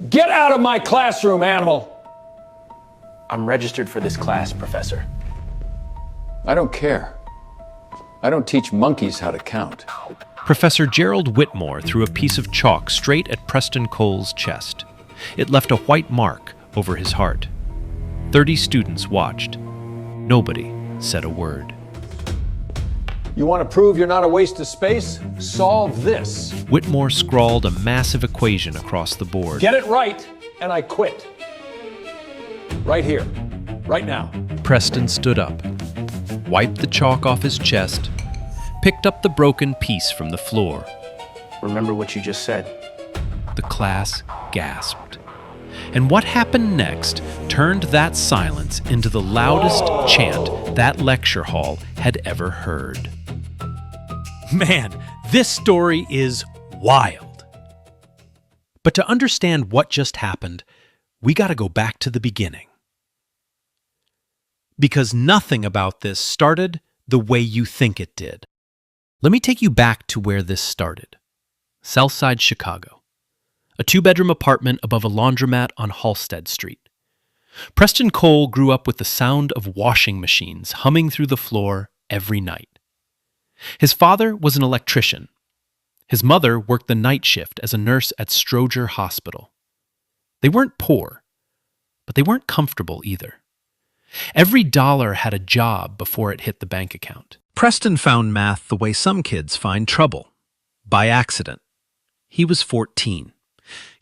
Get out of my classroom, animal! I'm registered for this class, Professor. I don't care. I don't teach monkeys how to count. Professor Gerald Whitmore threw a piece of chalk straight at Preston Cole's chest. It left a white mark over his heart. 30 students watched. Nobody said a word. You want to prove you're not a waste of space? Solve this. Whitmore scrawled a massive equation across the board. Get it right, and I quit. Right here. Right now. Preston stood up, wiped the chalk off his chest, picked up the broken piece from the floor. Remember what you just said. The class gasped. And what happened next turned that silence into the loudest chant that lecture hall had ever heard. Man, this story is wild. But to understand what just happened, we got to go back to the beginning. Because nothing about this started the way you think it did. Let me take you back to where this started. Southside Chicago. A 2-bedroom apartment above a laundromat on Halsted Street. Preston Cole grew up with the sound of washing machines humming through the floor every night. His father was an electrician. His mother worked the night shift as a nurse at Stroger Hospital. They weren't poor, but they weren't comfortable either. Every dollar had a job before it hit the bank account. Preston found math the way some kids find trouble, by accident. He was 14,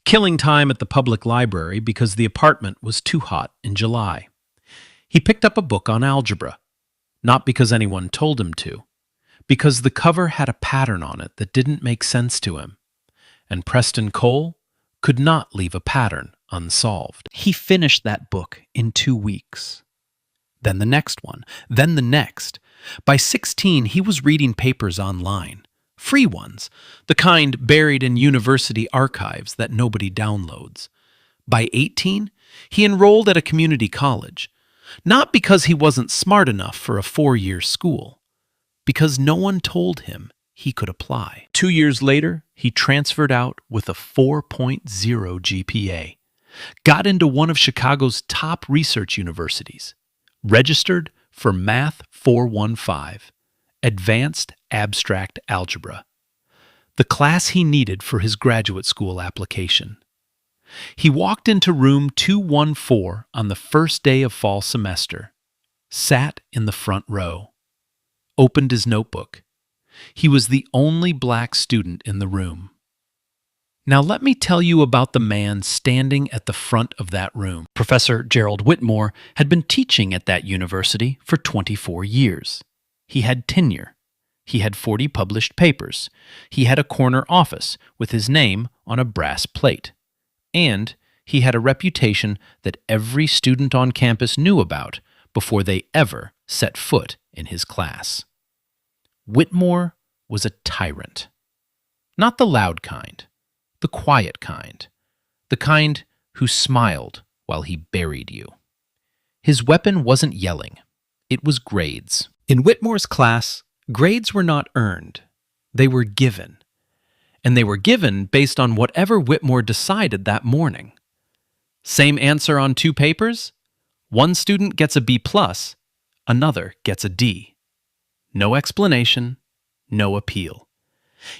killing time at the public library because the apartment was too hot in July. He picked up a book on algebra, not because anyone told him to, because the cover had a pattern on it that didn't make sense to him, and Preston Cole could not leave a pattern unsolved. He finished that book in 2 weeks. Then the next one, then the next. By 16, he was reading papers online, free ones, the kind buried in university archives that nobody downloads. By 18, he enrolled at a community college, not because he wasn't smart enough for a 4-year school, because no one told him he could apply. 2 years later, he transferred out with a 4.0 GPA, got into one of Chicago's top research universities, registered for Math 415, Advanced Abstract Algebra, the class he needed for his graduate school application. He walked into room 214 on the first day of fall semester, sat in the front row, opened his notebook. He was the only black student in the room. Now let me tell you about the man standing at the front of that room. Professor Gerald Whitmore had been teaching at that university for 24 years. He had tenure. He had 40 published papers. He had a corner office with his name on a brass plate. And he had a reputation that every student on campus knew about before they ever set foot in his class. Whitmore was a tyrant. Not the loud kind, the quiet kind, the kind who smiled while he buried you. His weapon wasn't yelling, it was grades. In Whitmore's class, grades were not earned, they were given. And they were given based on whatever Whitmore decided that morning. Same answer on 2 papers? One student gets a B+, another gets a D. No explanation, no appeal.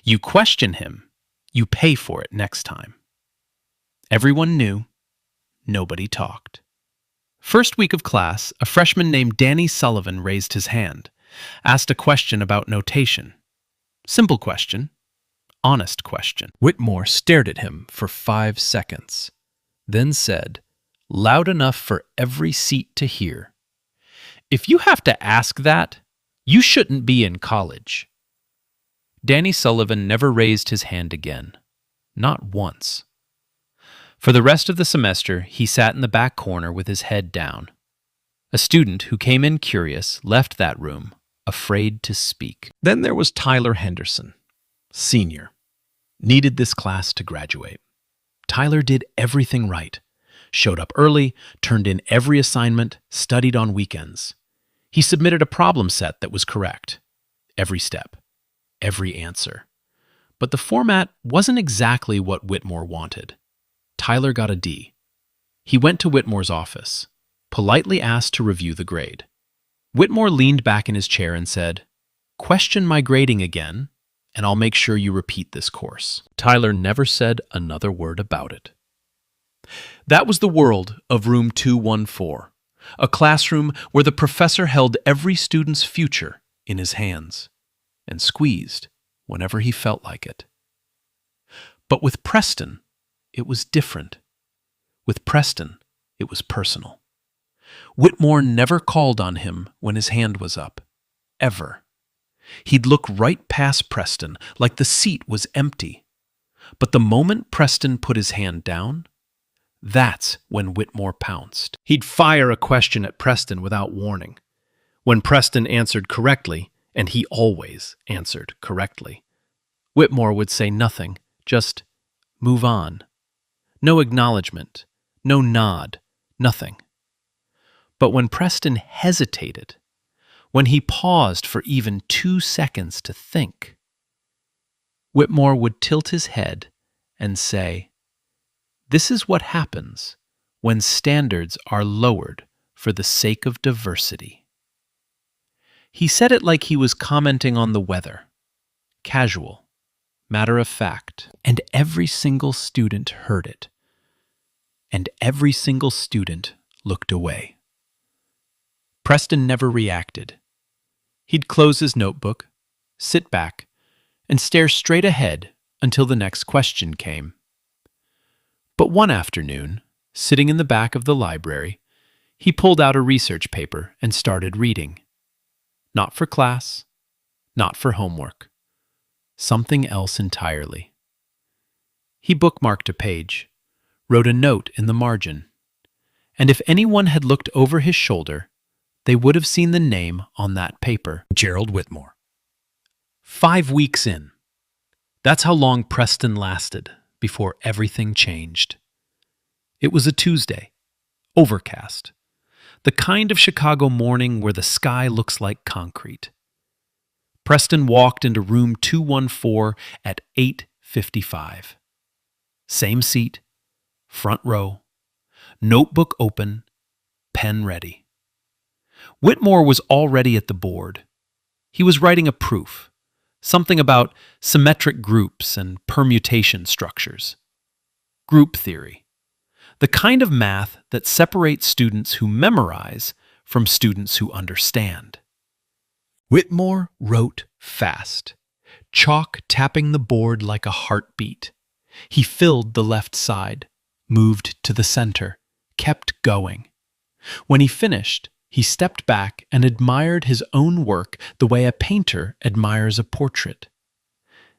You question him, you pay for it next time. Everyone knew, nobody talked. First week of class, a freshman named Danny Sullivan raised his hand, asked a question about notation. Simple question, honest question. Whitmore stared at him for 5 seconds, then said, loud enough for every seat to hear, "If you have to ask that, you shouldn't be in college." Danny Sullivan never raised his hand again, not once. For the rest of the semester, he sat in the back corner with his head down. A student who came in curious left that room, afraid to speak. Then there was Tyler Henderson, senior. Needed this class to graduate. Tyler did everything right. Showed up early, turned in every assignment, studied on weekends. He submitted a problem set that was correct. Every step. Every answer. But the format wasn't exactly what Whitmore wanted. Tyler got a D. He went to Whitmore's office, politely asked to review the grade. Whitmore leaned back in his chair and said, "Question my grading again, and I'll make sure you repeat this course." Tyler never said another word about it. That was the world of Room 214, a classroom where the professor held every student's future in his hands and squeezed whenever he felt like it. But with Preston, it was different. With Preston, it was personal. Whitmore never called on him when his hand was up, ever. He'd look right past Preston like the seat was empty. But the moment Preston put his hand down, that's when Whitmore pounced. He'd fire a question at Preston without warning. When Preston answered correctly, and he always answered correctly, Whitmore would say nothing, just move on. No acknowledgement, no nod, nothing. But when Preston hesitated, when he paused for even 2 seconds to think, Whitmore would tilt his head and say, "This is what happens when standards are lowered for the sake of diversity." He said it like he was commenting on the weather, casual, matter of fact, and every single student heard it. And every single student looked away. Preston never reacted. He'd close his notebook, sit back, and stare straight ahead until the next question came. But one afternoon, sitting in the back of the library, he pulled out a research paper and started reading. Not for class, not for homework. Something else entirely. He bookmarked a page, wrote a note in the margin, and if anyone had looked over his shoulder, they would have seen the name on that paper, Gerald Whitmore. 5 weeks in. That's how long Preston lasted before everything changed. It was a Tuesday, overcast, the kind of Chicago morning where the sky looks like concrete. Preston walked into room 214 at 8:55. Same seat, front row, notebook open, pen ready. Whitmore was already at the board. He was writing a proof, something about symmetric groups and permutation structures. Group theory, the kind of math that separates students who memorize from students who understand. Whitmore wrote fast, chalk tapping the board like a heartbeat. He filled the left side, moved to the center, kept going. When he finished, he stepped back and admired his own work the way a painter admires a portrait.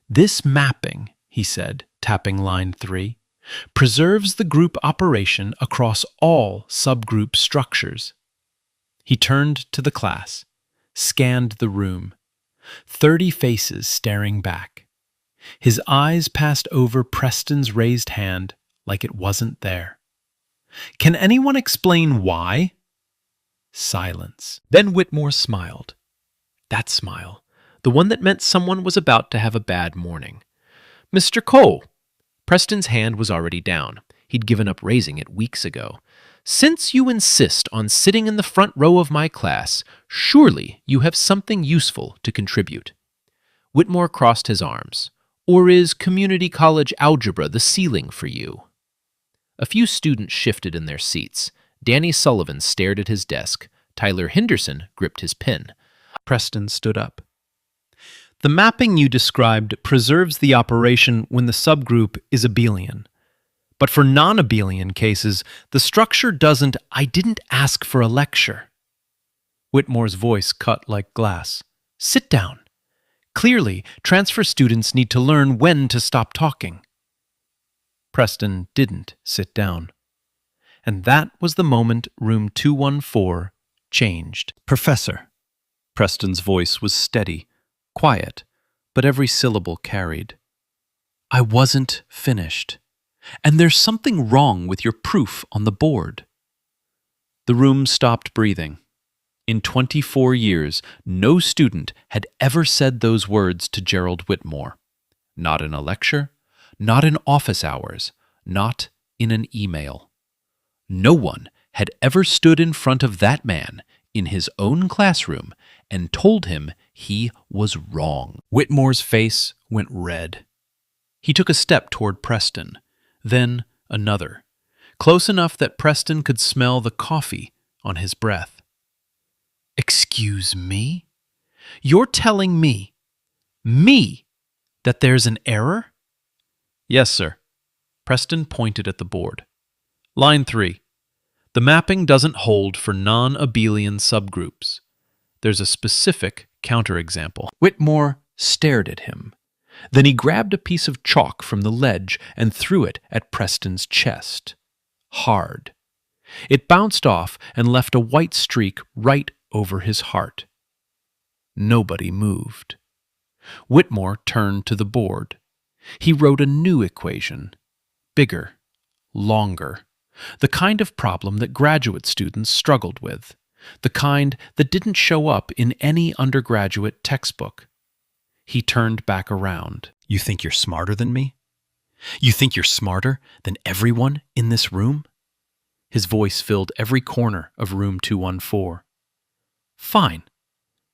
"This mapping," he said, tapping line 3, "preserves the group operation across all subgroup structures." He turned to the class, scanned the room, 30 faces staring back. His eyes passed over Preston's raised hand like it wasn't there. "Can anyone explain why?" Silence. Then Whitmore smiled. That smile, the one that meant someone was about to have a bad morning. "Mr. Cole." Preston's hand was already down. He'd given up raising it weeks ago. "Since you insist on sitting in the front row of my class, surely you have something useful to contribute." Whitmore crossed his arms. "Or is community college algebra the ceiling for you?" A few students shifted in their seats. Danny Sullivan stared at his desk. Tyler Henderson gripped his pen. Preston stood up. "The mapping you described preserves the operation when the subgroup is abelian. But for non-abelian cases, the structure doesn't, I didn't ask for a lecture." Whitmore's voice cut like glass. "Sit down. Clearly, transfer students need to learn when to stop talking." Preston didn't sit down. And that was the moment room 214 changed. "Professor." Preston's voice was steady, quiet, but every syllable carried. "I wasn't finished. And there's something wrong with your proof on the board." The room stopped breathing. In 24 years, no student had ever said those words to Gerald Whitmore. Not in a lecture, not in office hours, not in an email. No one had ever stood in front of that man in his own classroom and told him he was wrong. Whitmore's face went red. He took a step toward Preston, then another, close enough that Preston could smell the coffee on his breath. "Excuse me? You're telling me, that there's an error?" "Yes, sir." Preston pointed at the board. "Line 3. The mapping doesn't hold for non-abelian subgroups. There's a specific counterexample." Whitmore stared at him. Then he grabbed a piece of chalk from the ledge and threw it at Preston's chest. Hard. It bounced off and left a white streak right over his heart. Nobody moved. Whitmore turned to the board. He wrote a new equation. Bigger. Longer. The kind of problem that graduate students struggled with. The kind that didn't show up in any undergraduate textbook. He turned back around. "You think you're smarter than me? You think you're smarter than everyone in this room?" His voice filled every corner of room 214. "Fine.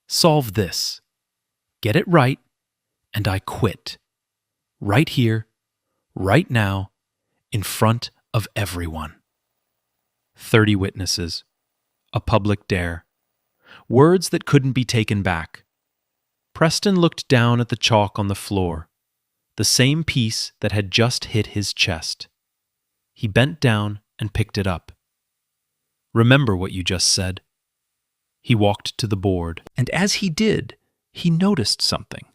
Solve this. Get it right, and I quit. Right here, right now, in front of everyone." 30 witnesses. A public dare. Words that couldn't be taken back. Preston looked down at the chalk on the floor, the same piece that had just hit his chest. He bent down and picked it up. "Remember what you just said." He walked to the board, and as he did, he noticed something.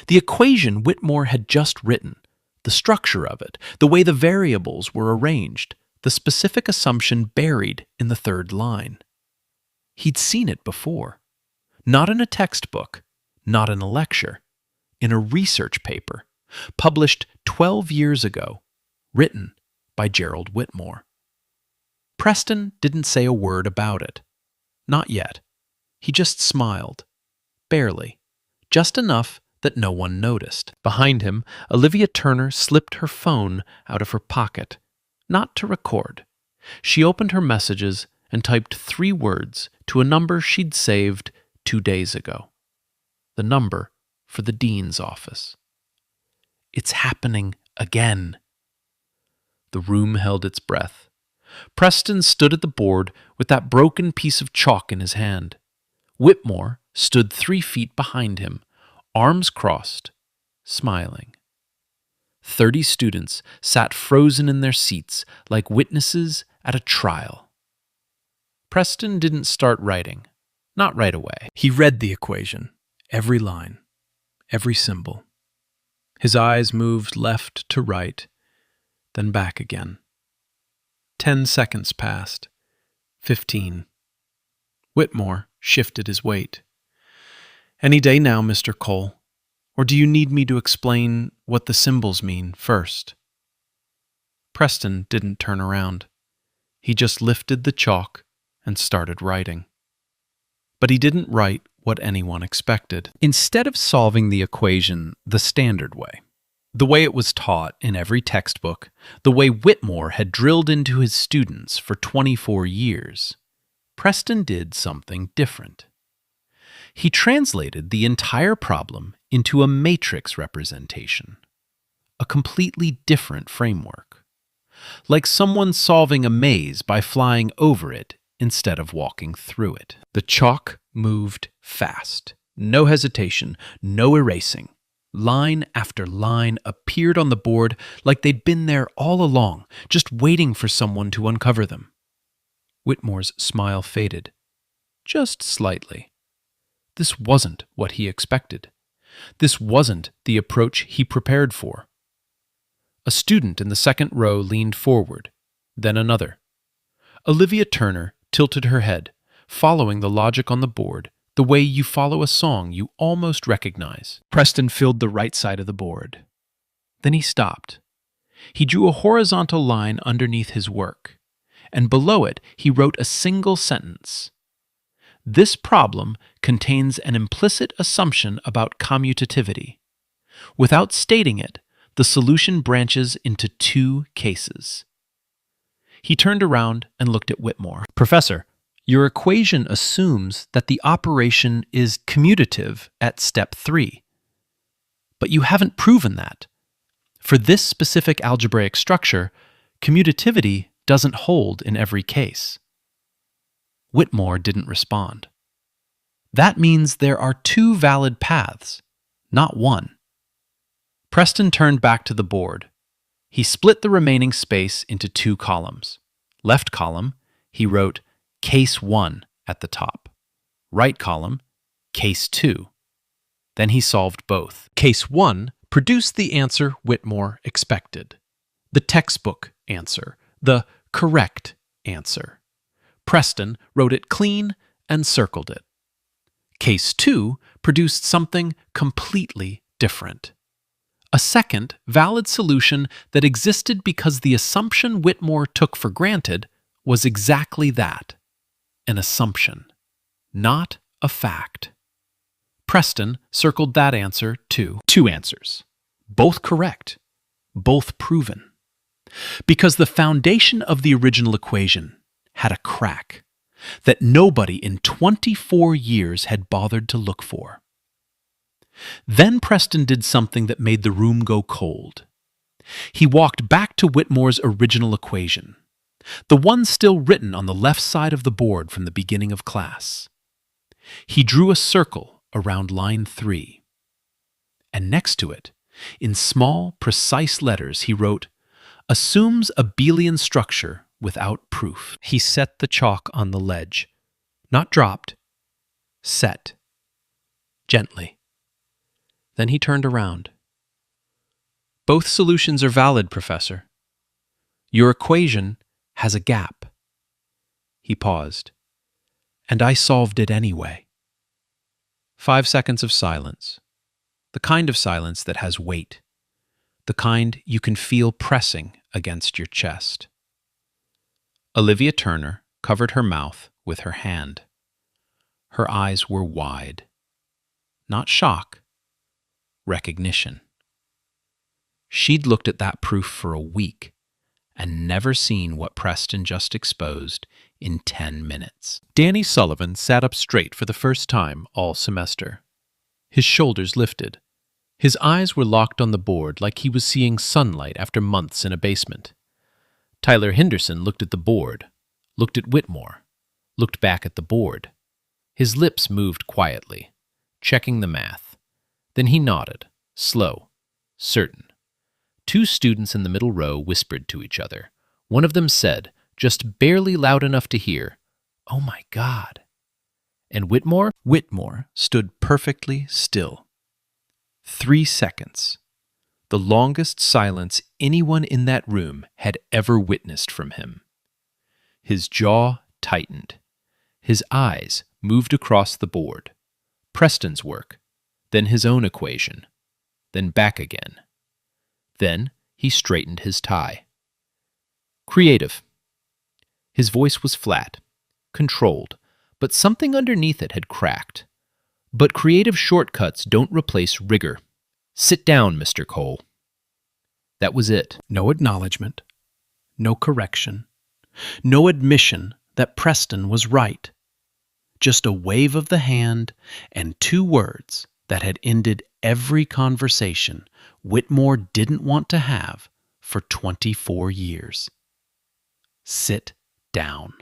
The equation Whitmore had just written, the structure of it, the way the variables were arranged, the specific assumption buried in the third line. He'd seen it before. Not in a textbook, not in a lecture, in a research paper, published 12 years ago, written by Gerald Whitmore. Preston didn't say a word about it. Not yet. He just smiled. Barely. Just enough that no one noticed. Behind him, Olivia Turner slipped her phone out of her pocket. Not to record. She opened her messages and typed 3 words to a number she'd saved 2 days ago. The number for the dean's office. "It's happening again." The room held its breath. Preston stood at the board with that broken piece of chalk in his hand. Whitmore stood 3 feet behind him, arms crossed, smiling. 30 students sat frozen in their seats like witnesses at a trial. Preston didn't start writing. Not right away. He read the equation, every line, every symbol. His eyes moved left to right, then back again. 10 seconds passed. 15. Whitmore shifted his weight. "Any day now, Mr. Cole. Or do you need me to explain what the symbols mean first?" Preston didn't turn around. He just lifted the chalk and started writing. But he didn't write what anyone expected. Instead of solving the equation the standard way, the way it was taught in every textbook, the way Whitmore had drilled into his students for 24 years, Preston did something different. He translated the entire problem into a matrix representation, a completely different framework. Like someone solving a maze by flying over it instead of walking through it. The chalk moved fast. No hesitation, no erasing. Line after line appeared on the board like they'd been there all along, just waiting for someone to uncover them. Whitmore's smile faded. Just slightly. This wasn't what he expected. This wasn't the approach he prepared for. A student in the second row leaned forward, then another. Olivia Turner tilted her head, following the logic on the board the way you follow a song you almost recognize. Preston filled the right side of the board. Then he stopped. He drew a horizontal line underneath his work, and below it he wrote a single sentence. This problem contains an implicit assumption about commutativity. Without stating it, the solution branches into 2 cases. He turned around and looked at Whitmore. Professor, your equation assumes that the operation is commutative at step 3. But you haven't proven that. For this specific algebraic structure, commutativity doesn't hold in every case. Whitmore didn't respond. That means there are 2 valid paths, not 1. Preston turned back to the board. He split the remaining space into 2 columns. Left column, he wrote Case 1 at the top. Right column, Case 2. Then he solved both. Case 1 produced the answer Whitmore expected. The textbook answer. The correct answer. Preston wrote it clean and circled it. Case 2 produced something completely different. A second, valid solution that existed because the assumption Whitmore took for granted was exactly that, an assumption, not a fact. Preston circled that answer too. 2 answers, both correct, both proven. Because the foundation of the original equation had a crack that nobody in 24 years had bothered to look for. Then Preston did something that made the room go cold. He walked back to Whitmore's original equation, the one still written on the left side of the board from the beginning of class. He drew a circle around line 3, and next to it, in small, precise letters, he wrote, "Assumes abelian structure without proof." He set the chalk on the ledge, not dropped, set, gently. Then he turned around. Both solutions are valid, Professor. Your equation has a gap. He paused. And I solved it anyway. 5 seconds of silence. The kind of silence that has weight. The kind you can feel pressing against your chest. Olivia Turner covered her mouth with her hand. Her eyes were wide. Not shock. Recognition. She'd looked at that proof for a week and never seen what Preston just exposed in 10 minutes. Danny Sullivan sat up straight for the first time all semester. His shoulders lifted. His eyes were locked on the board like he was seeing sunlight after months in a basement. Tyler Henderson looked at the board, looked at Whitmore, looked back at the board. His lips moved quietly, checking the math. Then he nodded, slow, certain. 2 students in the middle row whispered to each other. One of them said, just barely loud enough to hear, "Oh my God." And Whitmore stood perfectly still. 3 seconds. The longest silence anyone in that room had ever witnessed from him. His jaw tightened. His eyes moved across the board. Preston's work. Then his own equation, then back again. Then he straightened his tie. Creative. His voice was flat, controlled, but something underneath it had cracked. But creative shortcuts don't replace rigor. Sit down, Mr. Cole. That was it. No acknowledgement, no correction, no admission that Preston was right. Just a wave of the hand and 2 words that had ended every conversation Whitmore didn't want to have for 24 years. Sit down.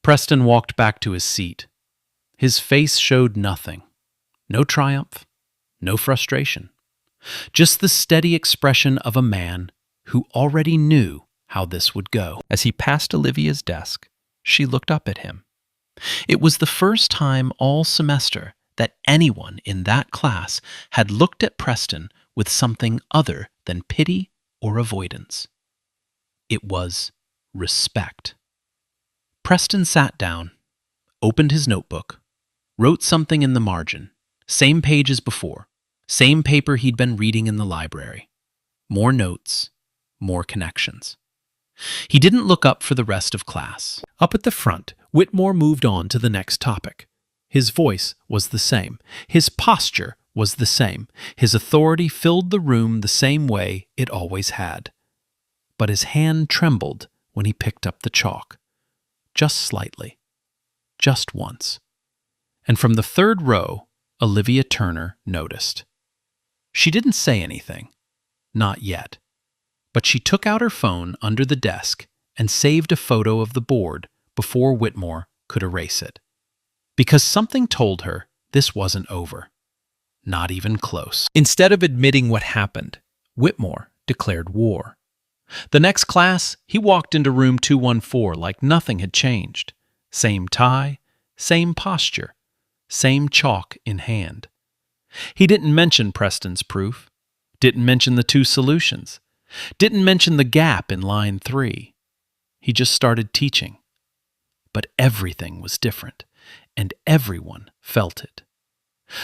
Preston walked back to his seat. His face showed nothing. No triumph, no frustration. Just the steady expression of a man who already knew how this would go. As he passed Olivia's desk, she looked up at him. It was the first time all semester that anyone in that class had looked at Preston with something other than pity or avoidance. It was respect. Preston sat down, opened his notebook, wrote something in the margin, same page as before, same paper he'd been reading in the library. More notes, more connections. He didn't look up for the rest of class. Up at the front, Whitmore moved on to the next topic. His voice was the same. His posture was the same. His authority filled the room the same way it always had. But his hand trembled when he picked up the chalk. Just slightly. Just once. And from the third row, Olivia Turner noticed. She didn't say anything. Not yet. But she took out her phone under the desk and saved a photo of the board before Whitmore could erase it. Because something told her this wasn't over. Not even close. Instead of admitting what happened, Whitmore declared war. The next class, he walked into room 214 like nothing had changed. Same tie, same posture, same chalk in hand. He didn't mention Preston's proof, didn't mention the two solutions, didn't mention the gap in line 3. He just started teaching. But everything was different, and everyone felt it.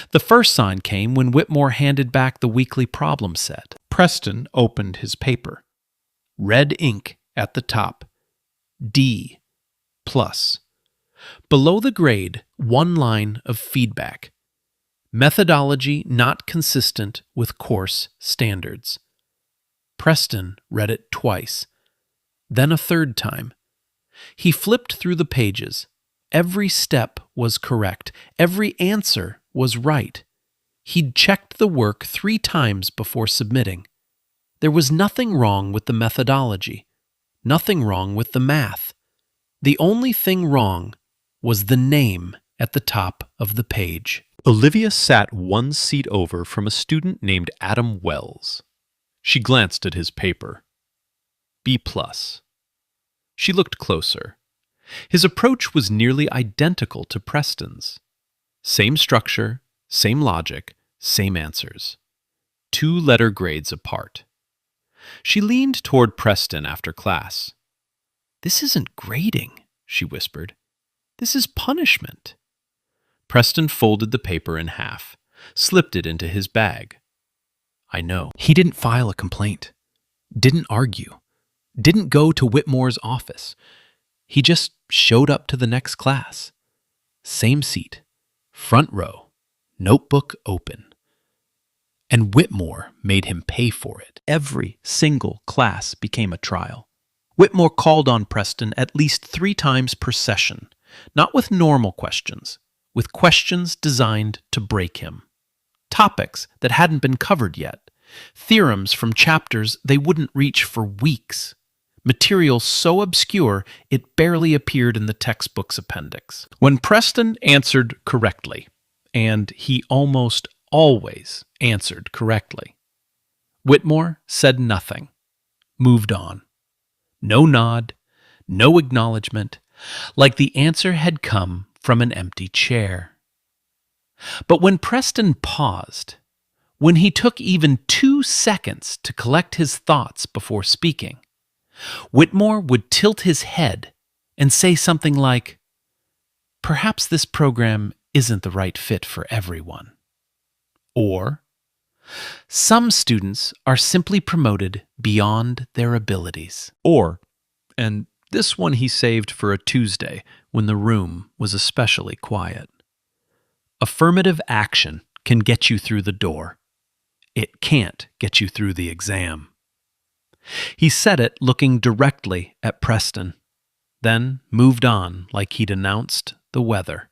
The first sign came when Whitmore handed back the weekly problem set. Preston opened his paper. Red ink at the top. D+. Below the grade, one line of feedback. Methodology not consistent with course standards. Preston read it twice, then a third time. He flipped through the pages. Every step was correct. Every answer was right. He'd checked the work 3 times before submitting. There was nothing wrong with the methodology, nothing wrong with the math. The only thing wrong was the name at the top of the page. Olivia sat one seat over from a student named Adam Wells. She glanced at his paper. B+. She looked closer. His approach was nearly identical to Preston's. Same structure, same logic, same answers. 2 letter grades apart. She leaned toward Preston after class. "This isn't grading," she whispered. "This is punishment." Preston folded the paper in half, slipped it into his bag. "I know." He didn't file a complaint, didn't argue, didn't go to Whitmore's office. He just showed up to the next class. Same seat, front row, notebook open. And Whitmore made him pay for it. Every single class became a trial. Whitmore called on Preston at least 3 times per session, not with normal questions, with questions designed to break him. Topics that hadn't been covered yet, theorems from chapters they wouldn't reach for weeks, material so obscure it barely appeared in the textbook's appendix. When Preston answered correctly, and he almost always answered correctly, Whitmore said nothing, moved on. No nod, no acknowledgement, like the answer had come from an empty chair. But when Preston paused, when he took even 2 seconds to collect his thoughts before speaking, Whitmore would tilt his head and say something like, "Perhaps this program isn't the right fit for everyone." Or, "Some students are simply promoted beyond their abilities." Or, and this one he saved for a Tuesday when the room was especially quiet, "Affirmative action can get you through the door. It can't get you through the exam." He said it looking directly at Preston, then moved on like he'd announced the weather.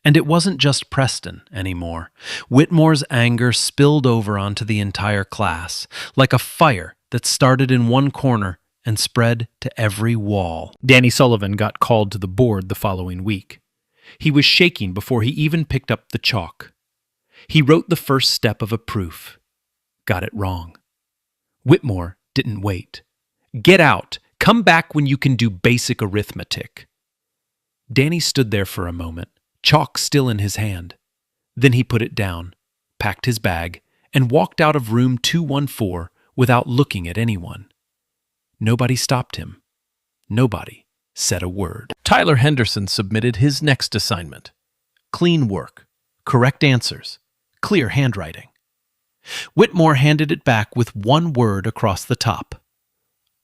And it wasn't just Preston anymore. Whitmore's anger spilled over onto the entire class, like a fire that started in one corner and spread to every wall. Danny Sullivan got called to the board the following week. He was shaking before he even picked up the chalk. He wrote the first step of a proof. Got it wrong. Whitmore didn't wait. "Get out! Come back when you can do basic arithmetic." Danny stood there for a moment, chalk still in his hand. Then he put it down, packed his bag, and walked out of room 214 without looking at anyone. Nobody stopped him. Nobody said a word. Tyler Henderson submitted his next assignment. Clean work, correct answers, clear handwriting. Whitmore handed it back with one word across the top.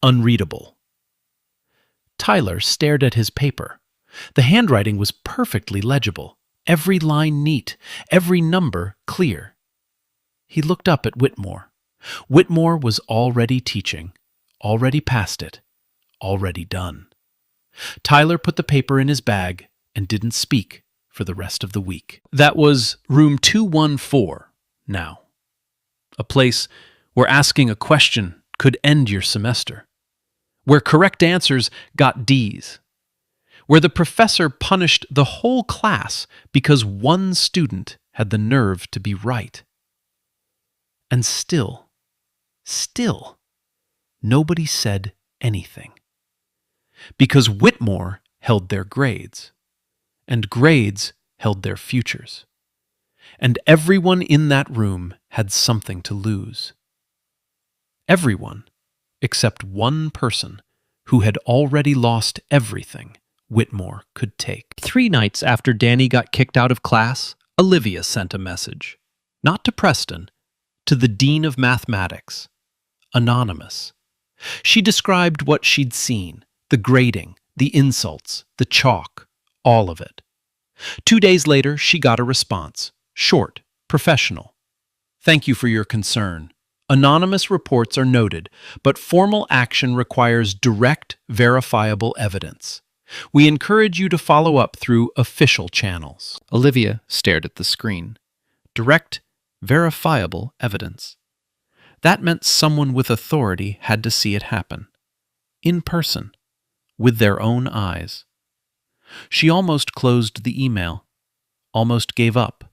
Unreadable. Tyler stared at his paper. The handwriting was perfectly legible, every line neat, every number clear. He looked up at Whitmore. Whitmore was already teaching, already past it, already done. Tyler put the paper in his bag and didn't speak for the rest of the week. That was room 214 now. A place where asking a question could end your semester. Where correct answers got D's. Where the professor punished the whole class because one student had the nerve to be right. And still, nobody said anything. Because Whitmore held their grades, and grades held their futures. And everyone in that room had something to lose. Everyone, except one person who had already lost everything Whitmore could take. 3 nights after Danny got kicked out of class, Olivia sent a message. Not to Preston, to the Dean of Mathematics, anonymous. She described what she'd seen, the grading, the insults, the chalk, all of it. 2 days later, she got a response. Short, professional. Thank you for your concern. Anonymous reports are noted, but formal action requires direct, verifiable evidence. We encourage you to follow up through official channels. Olivia stared at the screen. Direct, verifiable evidence. That meant someone with authority had to see it happen. In person. With their own eyes. She almost closed the email. Almost gave up.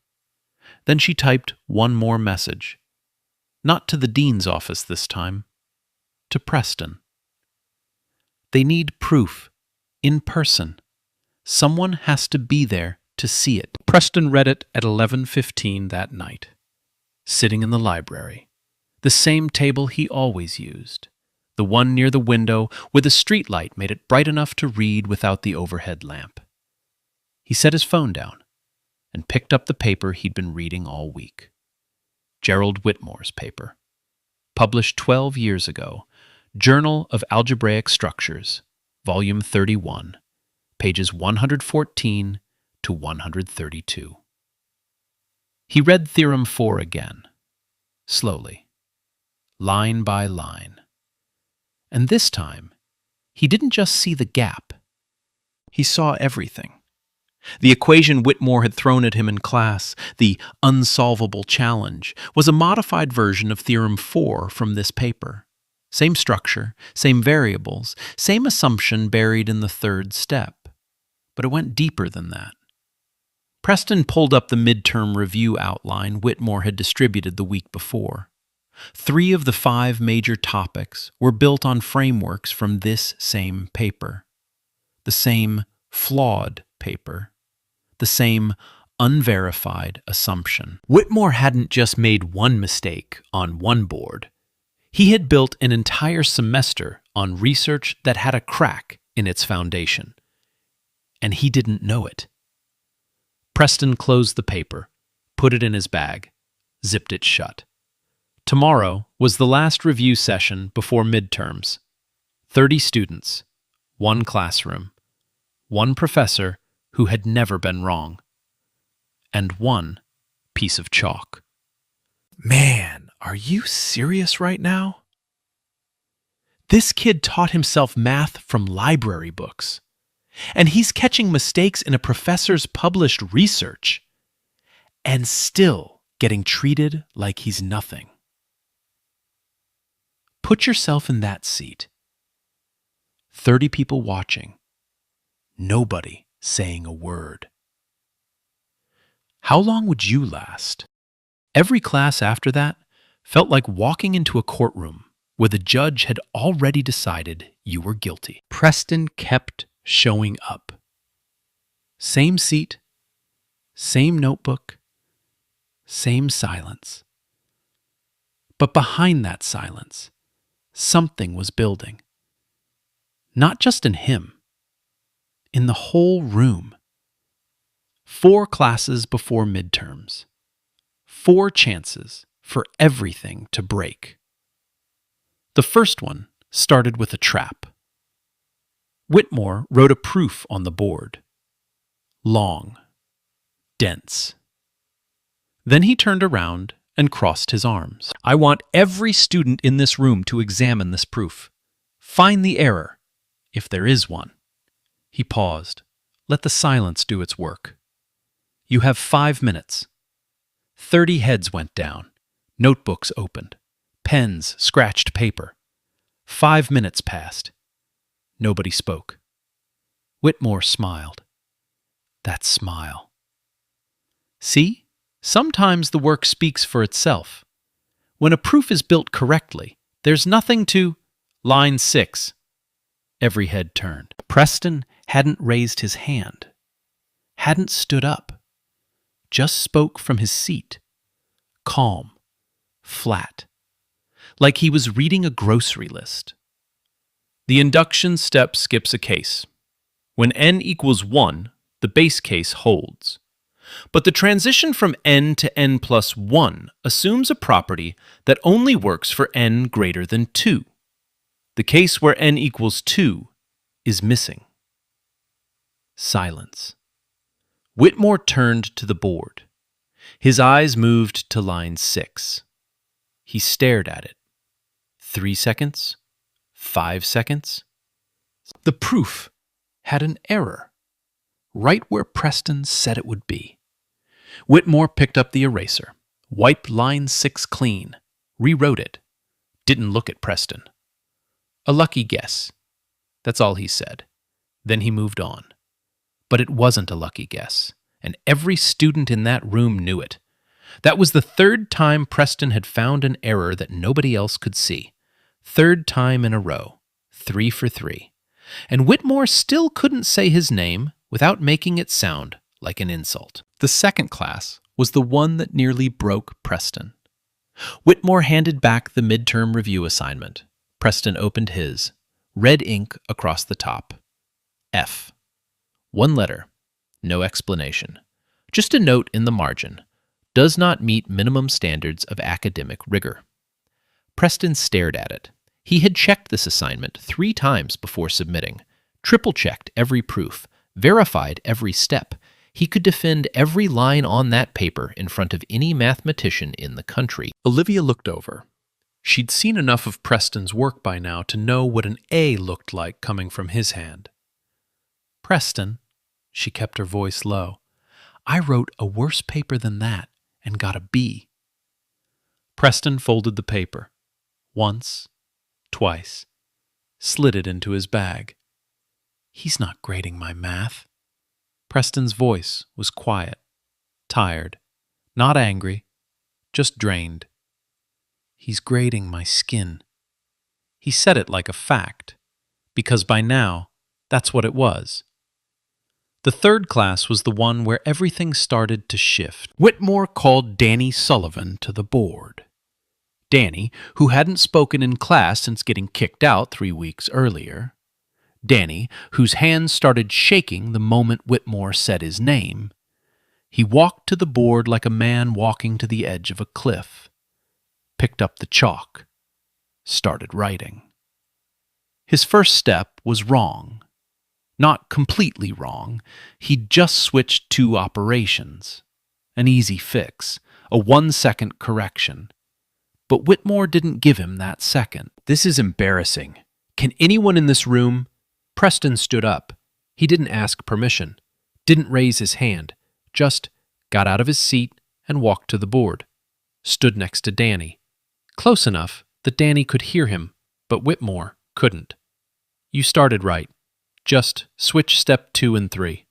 Then she typed one more message. Not to the dean's office this time. To Preston. They need proof. In person. Someone has to be there to see it. Preston read it at 11:15 that night. Sitting in the library. The same table he always used. The one near the window with a streetlight made it bright enough to read without the overhead lamp. He set his phone down and picked up the paper he'd been reading all week. Gerald Whitmore's paper. Published 12 years ago. Journal of Algebraic Structures, Volume 31, pages 114 to 132. He read Theorem 4 again, slowly, line by line. And this time, he didn't just see the gap. He saw everything. The equation Whitmore had thrown at him in class, the unsolvable challenge, was a modified version of Theorem 4 from this paper. Same structure, same variables, same assumption buried in the third step. But it went deeper than that. Preston pulled up the midterm review outline Whitmore had distributed the week before. 3 of the 5 major topics were built on frameworks from this same paper. The same flawed paper. The same unverified assumption. Whitmore hadn't just made one mistake on one board. He had built an entire semester on research that had a crack in its foundation. And he didn't know it. Preston closed the paper, put it in his bag, zipped it shut. Tomorrow was the last review session before midterms. 30 students, 1 classroom, 1 professor who had never been wrong, and 1 piece of chalk. Man, are you serious right now? This kid taught himself math from library books, and he's catching mistakes in a professor's published research, and still getting treated like he's nothing. Put yourself in that seat. 30 people watching. Nobody saying a word. How long would you last? Every class after that felt like walking into a courtroom where the judge had already decided you were guilty. Preston kept showing up. Same seat, same notebook, same silence. But behind that silence, something was building. Not just in him, in the whole room. 4 classes before midterms. 4 chances for everything to break. The first one started with a trap. Whitmore wrote a proof on the board. Long. Dense. Then he turned around and crossed his arms. I want every student in this room to examine this proof. Find the error. if there is one. He paused. Let the silence do its work. You have 5 minutes. 30 heads went down. Notebooks opened. Pens scratched paper. 5 minutes passed. Nobody spoke. Whitmore smiled. That smile. See? Sometimes the work speaks for itself. When a proof is built correctly, there's nothing to... Line 6. Every head turned. Preston hadn't raised his hand. Hadn't stood up. Just spoke from his seat. Calm. Flat. Like he was reading a grocery list. The induction step skips a case. When n equals 1, the base case holds. But the transition from n to n plus 1 assumes a property that only works for n greater than 2. The case where n equals 2 is missing. Silence. Whitmore turned to the board. His eyes moved to line 6. He stared at it. 3 seconds. 5 seconds. The proof had an error, right where Preston said it would be. Whitmore picked up the eraser, wiped line 6 clean, rewrote it, didn't look at Preston. A lucky guess. That's all he said. Then he moved on. But it wasn't a lucky guess, and every student in that room knew it. That was the 3rd time Preston had found an error that nobody else could see. 3rd time in a row. 3 for 3. And Whitmore still couldn't say his name without making it sound like an insult. The second class was the one that nearly broke Preston. Whitmore handed back the midterm review assignment. Preston opened his. Red ink across the top. F. 1 letter. No explanation. Just a note in the margin. Does not meet minimum standards of academic rigor. Preston stared at it. He had checked this assignment 3 times before submitting, triple-checked every proof, verified every step. He could defend every line on that paper in front of any mathematician in the country. Olivia looked over. She'd seen enough of Preston's work by now to know what an A looked like coming from his hand. Preston, she kept her voice low, I wrote a worse paper than that and got a B. Preston folded the paper. Once, twice, slid it into his bag. He's not grading my math. Preston's voice was quiet, tired, not angry, just drained. He's grading my skin. He said it like a fact, because by now, that's what it was. The 3rd class was the one where everything started to shift. Whitmore called Danny Sullivan to the board. Danny, who hadn't spoken in class since getting kicked out 3 weeks earlier. Danny, whose hands started shaking the moment Whitmore said his name. He walked to the board like a man walking to the edge of a cliff. Picked up the chalk. Started writing. His first step was wrong. Not completely wrong. He'd just switched 2 operations. An easy fix. A 1-second correction. But Whitmore didn't give him that second. This is embarrassing. Can anyone in this room... Preston stood up. He didn't ask permission. Didn't raise his hand. Just got out of his seat and walked to the board. Stood next to Danny. Close enough that Danny could hear him, but Whitmore couldn't. You started right. Just switch step 2 and 3.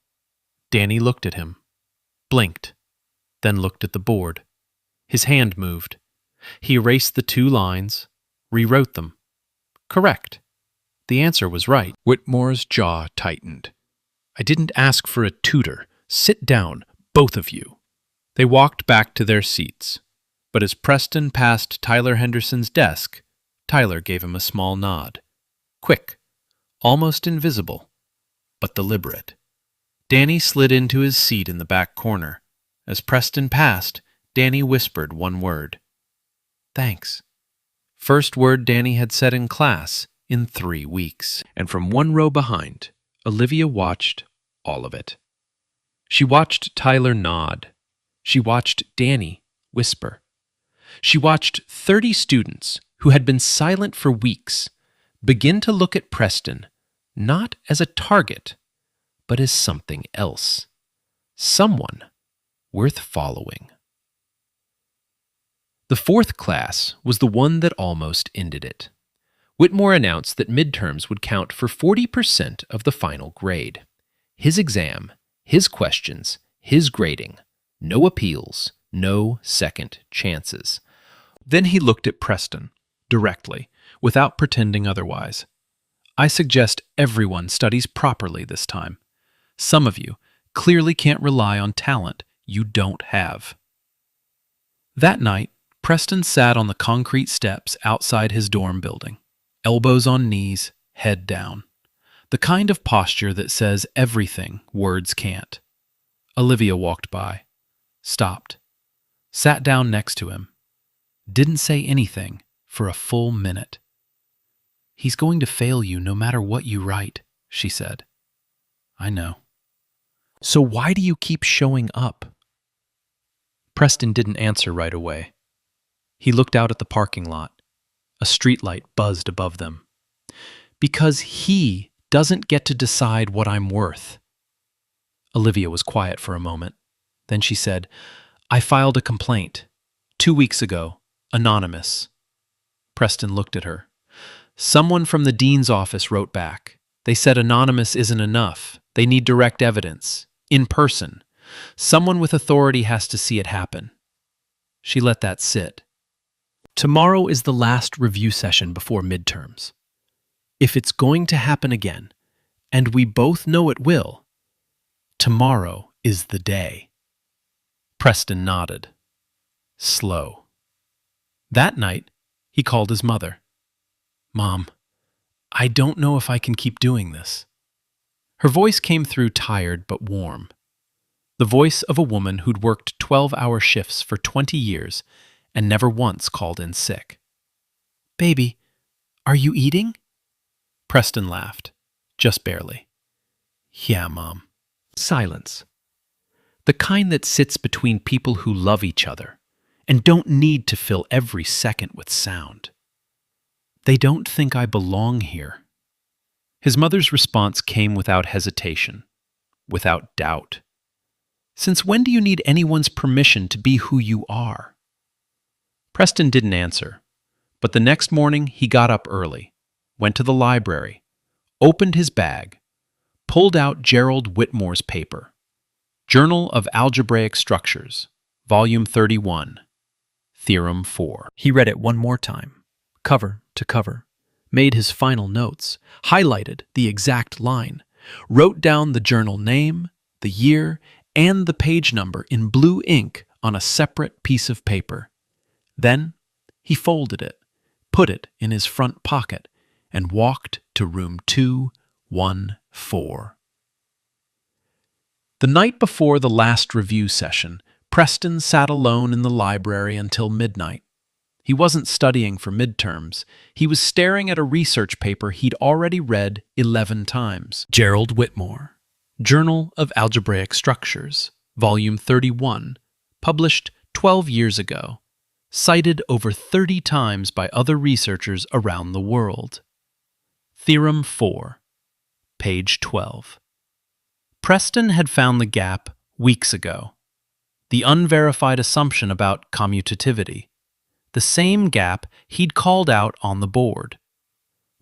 Danny looked at him. Blinked. Then looked at the board. His hand moved. He erased the 2 lines, rewrote them. Correct. The answer was right. Whitmore's jaw tightened. I didn't ask for a tutor. Sit down, both of you. They walked back to their seats. But as Preston passed Tyler Henderson's desk, Tyler gave him a small nod. Quick, almost invisible, but deliberate. Danny slid into his seat in the back corner. As Preston passed, Danny whispered 1 word. Thanks. First word Danny had said in class in 3 weeks. And from 1 row behind, Olivia watched all of it. She watched Tyler nod. She watched Danny whisper. She watched 30 students who had been silent for weeks begin to look at Preston, not as a target, but as something else. Someone worth following. The fourth class was the one that almost ended it. Whitmore announced that midterms would count for 40% of the final grade. His exam, his questions, his grading. No appeals, no second chances. Then he looked at Preston, directly, without pretending otherwise. I suggest everyone studies properly this time. Some of you clearly can't rely on talent you don't have. That night, Preston sat on the concrete steps outside his dorm building, elbows on knees, head down. The kind of posture that says everything words can't. Olivia walked by, stopped, sat down next to him, didn't say anything for a full minute. "He's going to fail you no matter what you write," she said. "I know." "So why do you keep showing up?" Preston didn't answer right away. He looked out at the parking lot. A streetlight buzzed above them. "Because he doesn't get to decide what I'm worth." Olivia was quiet for a moment. Then she said, "I filed a complaint 2 weeks ago, anonymous." Preston looked at her. "Someone from the dean's office wrote back. They said anonymous isn't enough. They need direct evidence, in person. Someone with authority has to see it happen." She let that sit. "Tomorrow is the last review session before midterms. If it's going to happen again, and we both know it will, tomorrow is the day." Preston nodded. Slow. That night, he called his mother. "Mom, I don't know if I can keep doing this." Her voice came through tired but warm. The voice of a woman who'd worked 12-hour shifts for 20 years and never once called in sick. "Baby, are you eating?" Preston laughed, just barely. "Yeah, Mom." Silence. The kind that sits between people who love each other and don't need to fill every second with sound. "They don't think I belong here." His mother's response came without hesitation, without doubt. "Since when do you need anyone's permission to be who you are?" Preston didn't answer, but the next morning he got up early, went to the library, opened his bag, pulled out Gerald Whitmore's paper, Journal of Algebraic Structures, Volume 31, Theorem 4. He read it one more time, cover to cover, made his final notes, highlighted the exact line, wrote down the journal name, the year, and the page number in blue ink on a separate piece of paper. Then he folded it, put it in his front pocket, and walked to room 214. The night before the last review session, Preston sat alone in the library until midnight. He wasn't studying for midterms. He was staring at a research paper he'd already read 11 times. Gerald Whitmore, Journal of Algebraic Structures, Volume 31, published 12 years ago, cited over 30 times by other researchers around the world. Theorem 4, page 12. Preston had found the gap weeks ago. The unverified assumption about commutativity. The same gap he'd called out on the board.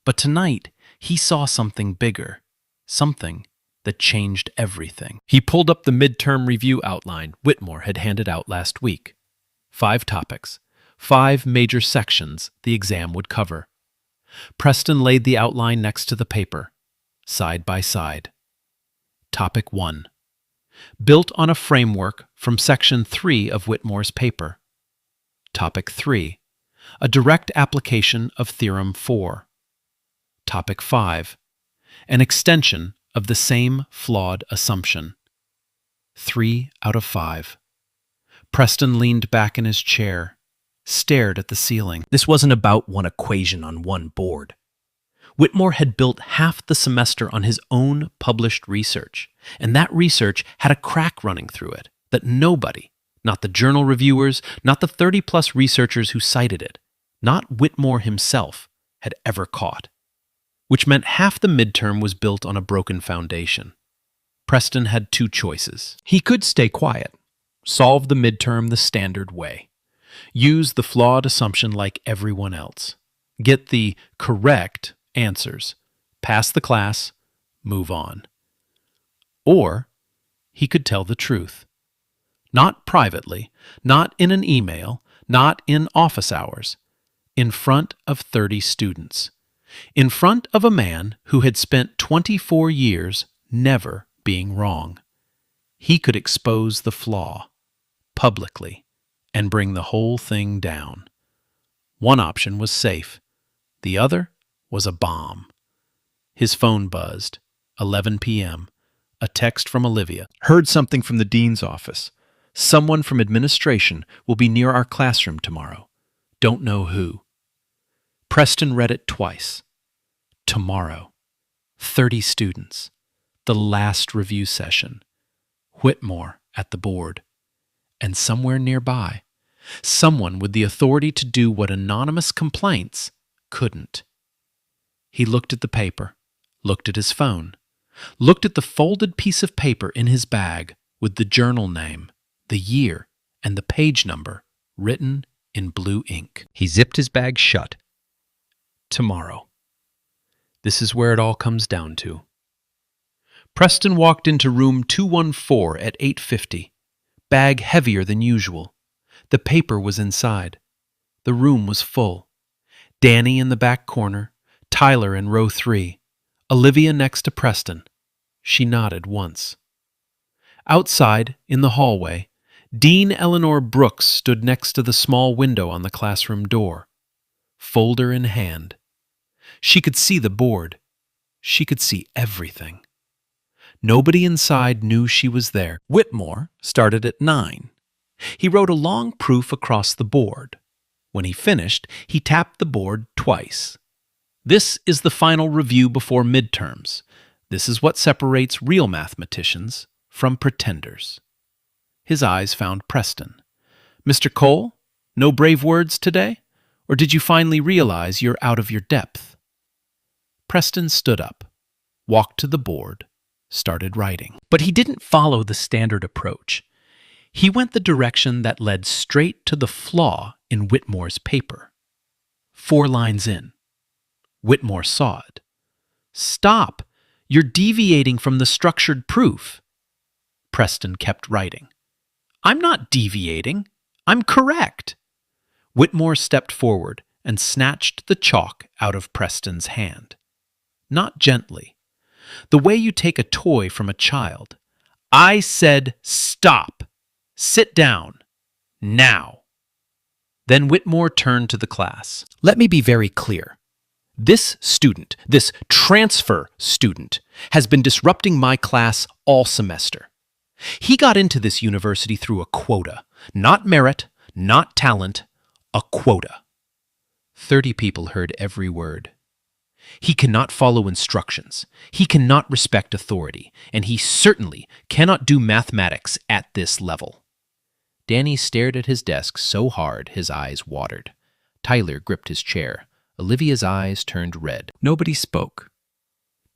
But tonight, he saw something bigger, something that changed everything. He pulled up the midterm review outline Whitmore had handed out last week. 5 topics, 5 major sections the exam would cover. Preston laid the outline next to the paper, side by side. Topic 1. Built on a framework from Section 3 of Whitmore's paper. Topic 3. A direct application of Theorem 4. Topic 5. An extension of the same flawed assumption. 3 out of 5. Preston leaned back in his chair, stared at the ceiling. This wasn't about one equation on one board. Whitmore had built half the semester on his own published research, and that research had a crack running through it that nobody, not the journal reviewers, not the 30-plus researchers who cited it, not Whitmore himself, had ever caught. which meant half the midterm was built on a broken foundation. Preston had two choices. He could stay quiet, solve the midterm the standard way, use the flawed assumption like everyone else, get the correct answers, pass the class, move on. Or he could tell the truth. Not privately, not in an email, not in office hours, in front of 30 students, in front of a man who had spent 24 years never being wrong. He could expose the flaw publicly and bring the whole thing down. One option was safe. The other was a bomb. His phone buzzed. 11 p.m. A text from Olivia. Heard something from the dean's office. Someone from administration will be near our classroom tomorrow. Don't know who. Preston read it twice. Tomorrow. 30 students. The last review session. Whitmore at the board. And somewhere nearby, someone with the authority to do what anonymous complaints couldn't. He looked at the paper, looked at his phone, looked at the folded piece of paper in his bag with the journal name, the year, and the page number written in blue ink. He zipped his bag shut. Tomorrow. This is where it all comes down to. Preston walked into room 214 at 8:50, bag heavier than usual. The paper was inside. The room was full. Danny in the back corner, Tyler in row 3, Olivia next to Preston. She nodded once. Outside, in the hallway, Dean Eleanor Brooks stood next to the small window on the classroom door, folder in hand. She could see the board. She could see everything. Nobody inside knew she was there. Whitmore started at 9. He wrote a long proof across the board. When he finished, he tapped the board twice. This is the final review before midterms. This is what separates real mathematicians from pretenders. His eyes found Preston. Mr. Cole, no brave words today? Or did you finally realize you're out of your depth? Preston stood up, walked to the board, started writing. But he didn't follow the standard approach. He went the direction that led straight to the flaw in Whitmore's paper. 4 lines in. Whitmore saw it. Stop! You're deviating from the structured proof. Preston kept writing. I'm not deviating. I'm correct. Whitmore stepped forward and snatched the chalk out of Preston's hand. Not gently. The way you take a toy from a child. I said stop. Sit down. Now. Then Whitmore turned to the class. Let me be very clear. This student, this transfer student, has been disrupting my class all semester. He got into this university through a quota. Not merit, not talent, a quota. 30 people heard every word. He cannot follow instructions. He cannot respect authority. And he certainly cannot do mathematics at this level. Danny stared at his desk so hard his eyes watered. Tyler gripped his chair. Olivia's eyes turned red. Nobody spoke.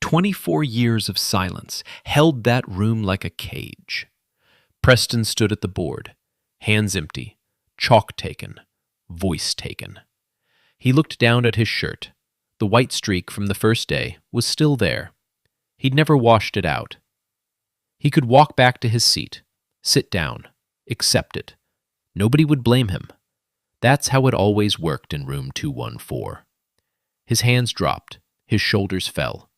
24 years of silence held that room like a cage. Preston stood at the board, hands empty, chalk taken, voice taken. He looked down at his shirt. The white streak from the first day was still there. He'd never washed it out. He could walk back to his seat, sit down, accept it. Nobody would blame him. That's how it always worked in room 214. His hands dropped, his shoulders fell.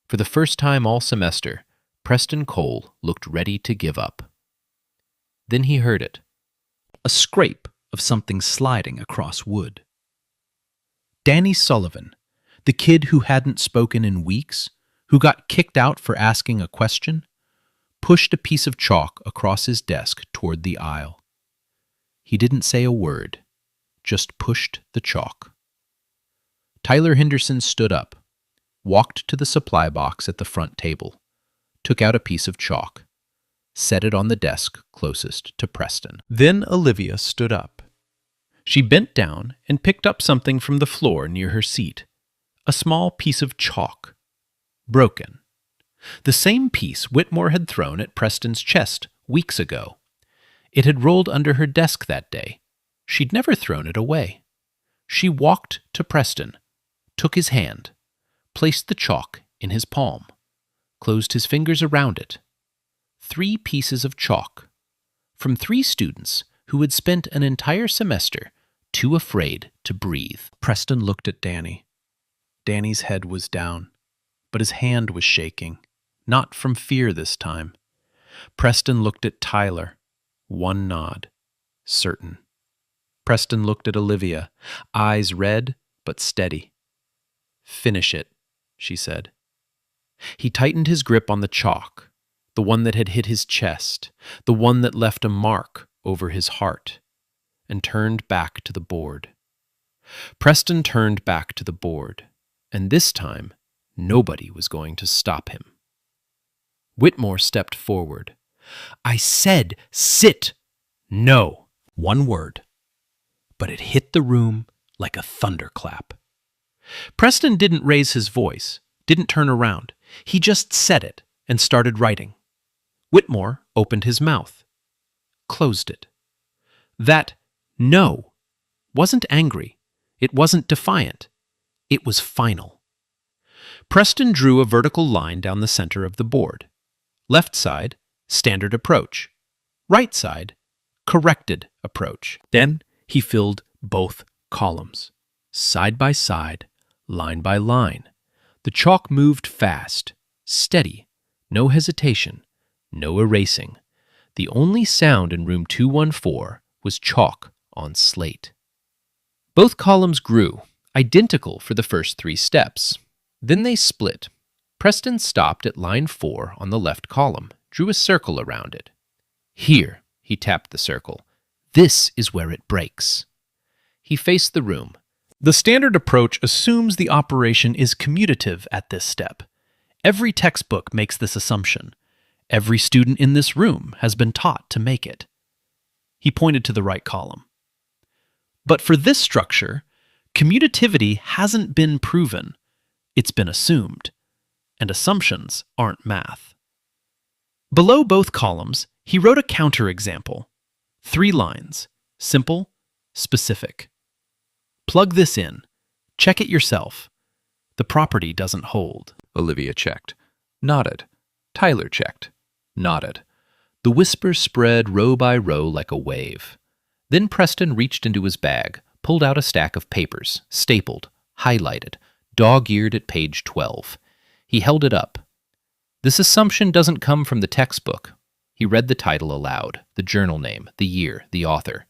For the first time all semester, Preston Cole looked ready to give up. Then he heard it. A scrape of something sliding across wood. Danny Sullivan, the kid who hadn't spoken in weeks, who got kicked out for asking a question, pushed a piece of chalk across his desk toward the aisle. He didn't say a word, just pushed the chalk. Tyler Henderson stood up, walked to the supply box at the front table, took out a piece of chalk, set it on the desk closest to Preston. Then Olivia stood up. She bent down and picked up something from the floor near her seat, a small piece of chalk. Broken. The same piece Whitmore had thrown at Preston's chest weeks ago. It had rolled under her desk that day. She'd never thrown it away. She walked to Preston, took his hand, placed the chalk in his palm, closed his fingers around it. 3 pieces of chalk from 3 students who had spent an entire semester too afraid to breathe. Preston looked at Danny. Danny's head was down, but his hand was shaking, not from fear this time. Preston looked at Tyler. One nod. Certain. Preston looked at Olivia, eyes red but steady. "Finish it," she said. He tightened his grip on the chalk, the one that had hit his chest, the one that left a mark over his heart, and turned back to the board. Preston turned back to the board, and this time nobody was going to stop him. Whitmore stepped forward. "I said sit!" "No." One word. But it hit the room like a thunderclap. Preston didn't raise his voice, didn't turn around. He just said it and started writing. Whitmore opened his mouth, closed it. That no wasn't angry. It wasn't defiant. It was final. Preston drew a vertical line down the center of the board. Left side, standard approach. Right side, corrected approach. Then he filled both columns, side by side, line by line. The chalk moved fast, steady, no hesitation, no erasing. The only sound in room 214 was chalk on slate. Both columns grew, identical for the first 3 steps. Then they split. Preston stopped at line 4 on the left column, drew a circle around it. "Here," he tapped the circle. "This is where it breaks." He faced the room. The standard approach assumes the operation is commutative at this step. Every textbook makes this assumption. Every student in this room has been taught to make it. He pointed to the right column. But for this structure, commutativity hasn't been proven. It's been assumed. And assumptions aren't math. Below both columns, he wrote a counterexample. 3 lines. Simple, specific. Plug this in. Check it yourself. The property doesn't hold. Olivia checked. Nodded. Tyler checked. Nodded. The whisper spread row by row like a wave. Then Preston reached into his bag, pulled out a stack of papers, stapled, highlighted, dog-eared at page 12. He held it up. This assumption doesn't come from the textbook. He read the title aloud, the journal name, the year, the author.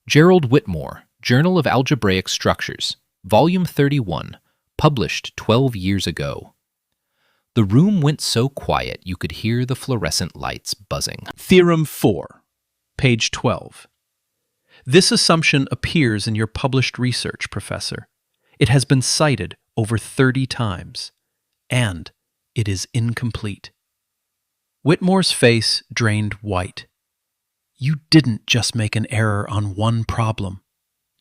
Gerald Whitmore, Journal of Algebraic Structures, Volume 31, published 12 years ago. The room went so quiet you could hear the fluorescent lights buzzing. Theorem 4, page 12. This assumption appears in your published research, Professor. It has been cited over 30 times, and it is incomplete. Whitmore's face drained white. You didn't just make an error on one problem.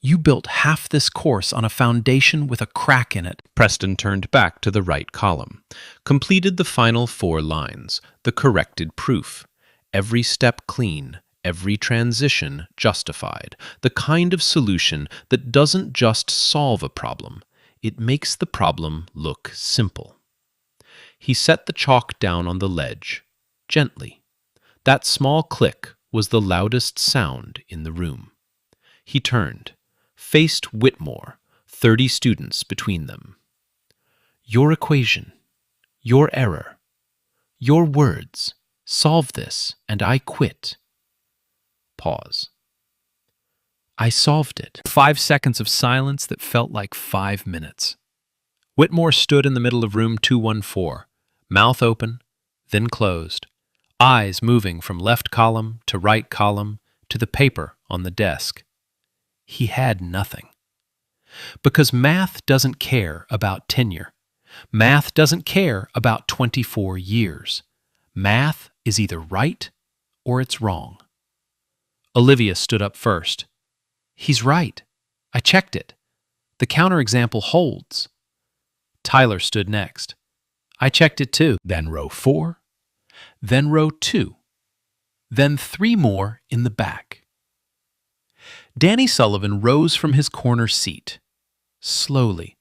You built half this course on a foundation with a crack in it. Preston turned back to the right column, completed the final 4 lines, the corrected proof. Every step clean, every transition justified, the kind of solution that doesn't just solve a problem, it makes the problem look simple. He set the chalk down on the ledge, gently. That small click was the loudest sound in the room. He turned, faced Whitmore, 30 students between them. Your equation, your error, your words, solve this and I quit. Pause. I solved it. 5 seconds of silence that felt like 5 minutes. Whitmore stood in the middle of room 214, mouth open, then closed, eyes moving from left column to right column to the paper on the desk. He had nothing. Because math doesn't care about tenure. Math doesn't care about 24 years. Math is either right or it's wrong. Olivia stood up first. He's right. I checked it. The counterexample holds. Tyler stood next. I checked it too. Then row 4, then row 2, then 3 more in the back. Danny Sullivan rose from his corner seat. Slowly.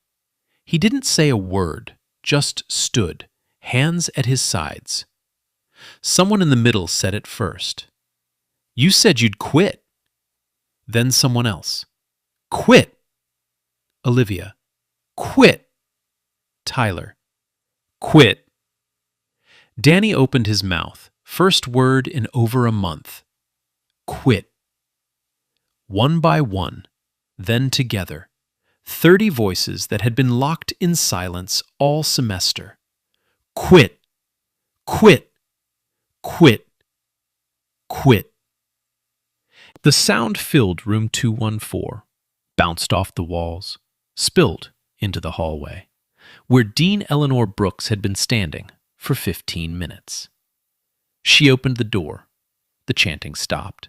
He didn't say a word, just stood, hands at his sides. Someone in the middle said it first. You said you'd quit. Then someone else. Quit. Olivia. Quit. Tyler. Quit. Danny opened his mouth, first word in over a month. Quit. One by one, then together, 30 voices that had been locked in silence all semester. Quit. Quit. Quit. Quit. The sound filled room 214, bounced off the walls, spilled into the hallway, where Dean Eleanor Brooks had been standing for 15 minutes. She opened the door. The chanting stopped.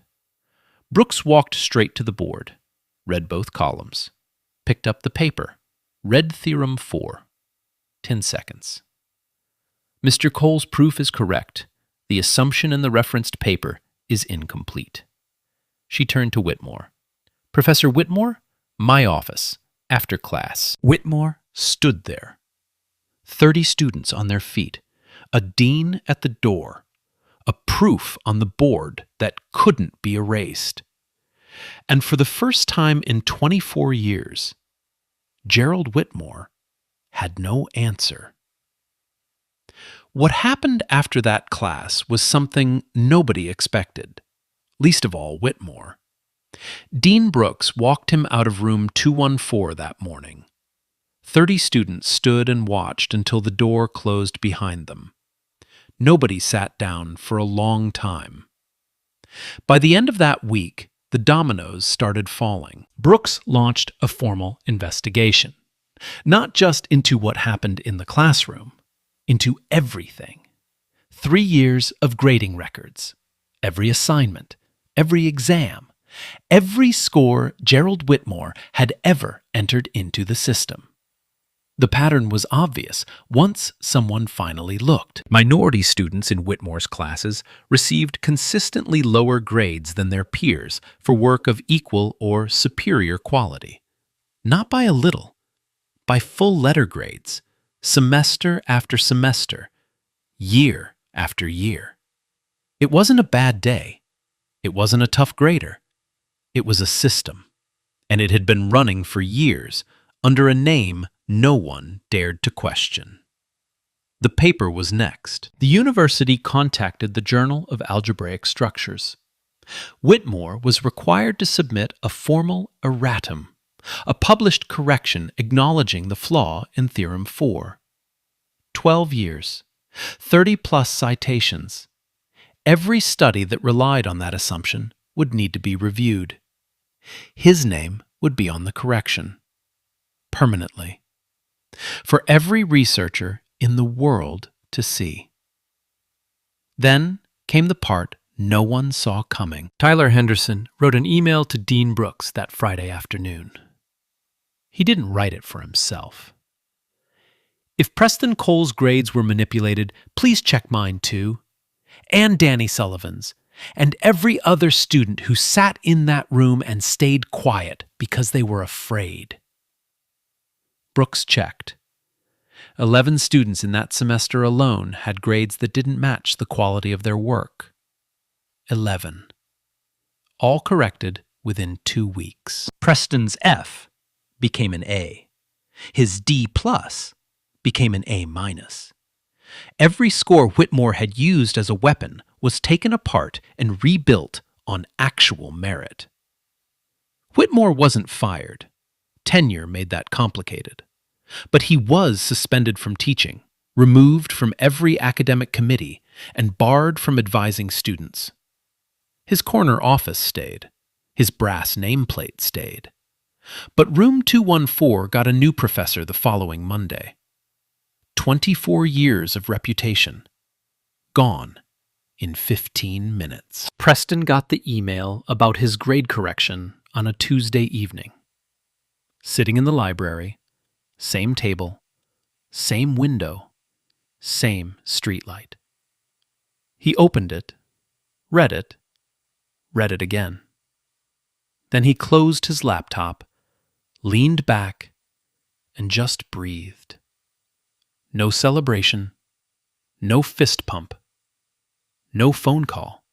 Brooks walked straight to the board, read both columns, picked up the paper, read Theorem 4. 10 seconds. Mr. Cole's proof is correct. The assumption in the referenced paper is incomplete. She turned to Whitmore. Professor Whitmore, my office, after class. Whitmore stood there. 30 students on their feet, a dean at the door, a proof on the board that couldn't be erased. And for the first time in 24 years, Gerald Whitmore had no answer. What happened after that class was something nobody expected, least of all Whitmore. Dean Brooks walked him out of room 214 that morning. 30 students stood and watched until the door closed behind them. Nobody sat down for a long time. By the end of that week, the dominoes started falling. Brooks launched a formal investigation, not just into what happened in the classroom, into everything. 3 years of grading records, every assignment, every exam, every score Gerald Whitmore had ever entered into the system. The pattern was obvious once someone finally looked. Minority students in Whitmore's classes received consistently lower grades than their peers for work of equal or superior quality. Not by a little, by full letter grades, semester after semester, year after year. It wasn't a bad day. It wasn't a tough grader. It was a system, and it had been running for years under a name no one dared to question. The paper was next. The university contacted the Journal of Algebraic Structures. Whitmore was required to submit a formal erratum, a published correction acknowledging the flaw in Theorem 4. 12 years, 30-plus citations. Every study that relied on that assumption would need to be reviewed. His name would be on the correction. Permanently. For every researcher in the world to see. Then came the part no one saw coming. Tyler Henderson wrote an email to Dean Brooks that Friday afternoon. He didn't write it for himself. If Preston Cole's grades were manipulated, please check mine too. And Danny Sullivan's. And every other student who sat in that room and stayed quiet because they were afraid. Brooks checked. 11 students in that semester alone had grades that didn't match the quality of their work. 11. All corrected within 2 weeks. Preston's F became an A. His D+ became an A-. Every score Whitmore had used as a weapon was taken apart and rebuilt on actual merit. Whitmore wasn't fired. Tenure made that complicated. But he was suspended from teaching, removed from every academic committee, and barred from advising students. His corner office stayed. His brass nameplate stayed. But room 214 got a new professor the following Monday. 24 years of reputation. Gone in 15 minutes. Preston got the email about his grade correction on a Tuesday evening. Sitting in the library, same table, same window, same streetlight. He opened it, read it again. Then he closed his laptop, leaned back, and just breathed. No celebration, no fist pump, no phone call.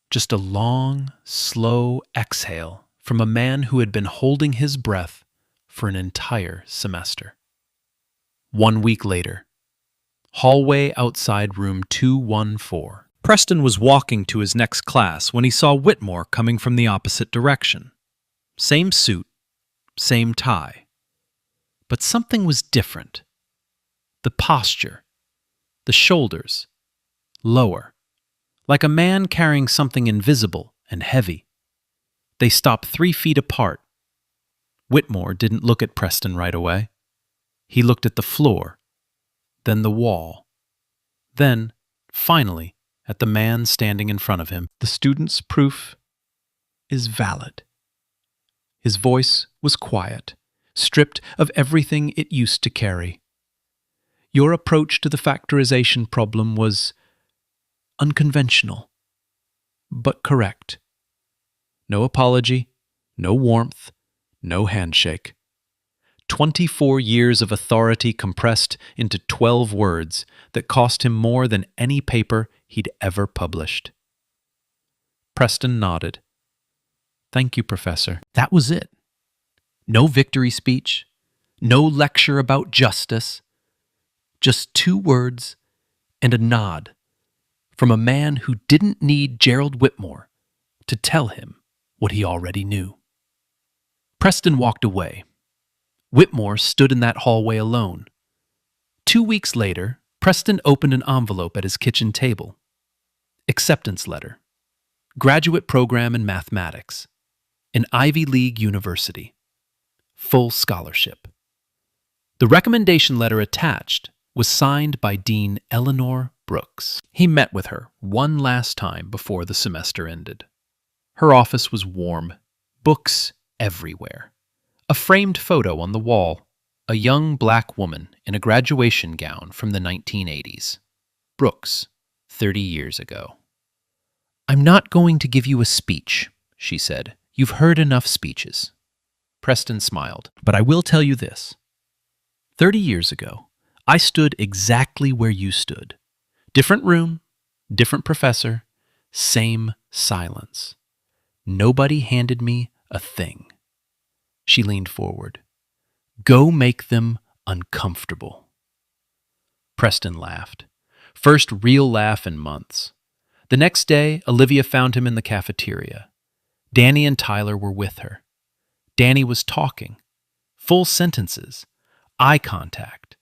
Just a long, slow exhale from a man who had been holding his breath for an entire semester. 1 week later, hallway outside room 214. Preston was walking to his next class when he saw Whitmore coming from the opposite direction. Same suit, same tie. But something was different. The posture, the shoulders, lower, like a man carrying something invisible and heavy. They stopped 3 feet apart. Whitmore didn't look at Preston right away. He looked at the floor, then the wall, then, finally, at the man standing in front of him. The student's proof is valid. His voice was quiet, stripped of everything it used to carry. Your approach to the factorization problem was unconventional, but correct. No apology, no warmth, no handshake. 24 years of authority compressed into 12 words that cost him more than any paper he'd ever published. Preston nodded. Thank you, Professor. That was it. No victory speech, no lecture about justice, just 2 words and a nod from a man who didn't need Gerald Whitmore to tell him what he already knew. Preston walked away. Whitmore stood in that hallway alone. 2 weeks later, Preston opened an envelope at his kitchen table. Acceptance letter. Graduate program in mathematics. An Ivy League university. Full scholarship. The recommendation letter attached was signed by Dean Eleanor Brooks. He met with her one last time before the semester ended. Her office was warm, books everywhere. A framed photo on the wall, a young black woman in a graduation gown from the 1980s. Brooks, 30 years ago. I'm not going to give you a speech, she said. You've heard enough speeches. Preston smiled, but I will tell you this. 30 years ago, I stood exactly where you stood. Different room, different professor, same silence. Nobody handed me a thing. She leaned forward. Go make them uncomfortable. Preston laughed. First real laugh in months. The next day, Olivia found him in the cafeteria. Danny and Tyler were with her. Danny was talking. Full sentences. Eye contact.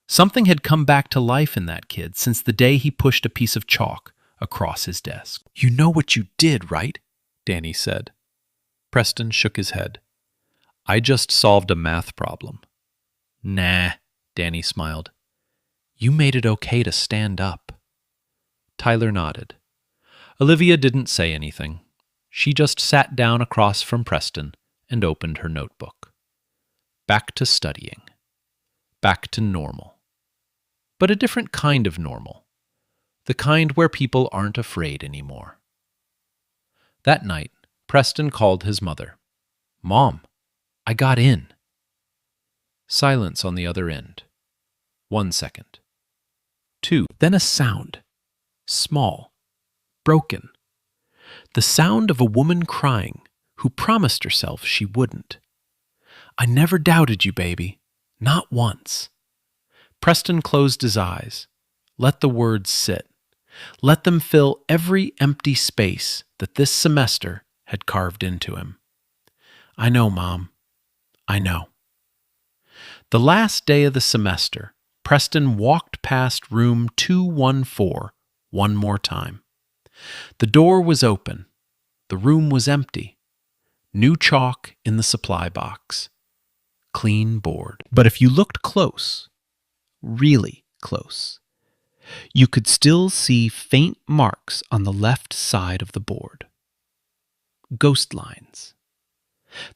Something had come back to life in that kid since the day he pushed a piece of chalk across his desk. You know what you did, right? Danny said. Preston shook his head. I just solved a math problem. Nah, Danny smiled. You made it okay to stand up. Tyler nodded. Olivia didn't say anything. She just sat down across from Preston and opened her notebook. Back to studying. Back to normal. But a different kind of normal. The kind where people aren't afraid anymore. That night, Preston called his mother. Mom, I got in. Silence on the other end. 1 second. 2. Then a sound. Small. Broken. The sound of a woman crying who promised herself she wouldn't. I never doubted you, baby. Not once. Preston closed his eyes. Let the words sit. Let them fill every empty space that this semester had carved into him. I know, Mom. I know. The last day of the semester, Preston walked past room 214 one more time. The door was open. The room was empty. New chalk in the supply box. Clean board. But if you looked close, really close, you could still see faint marks on the left side of the board. Ghost lines.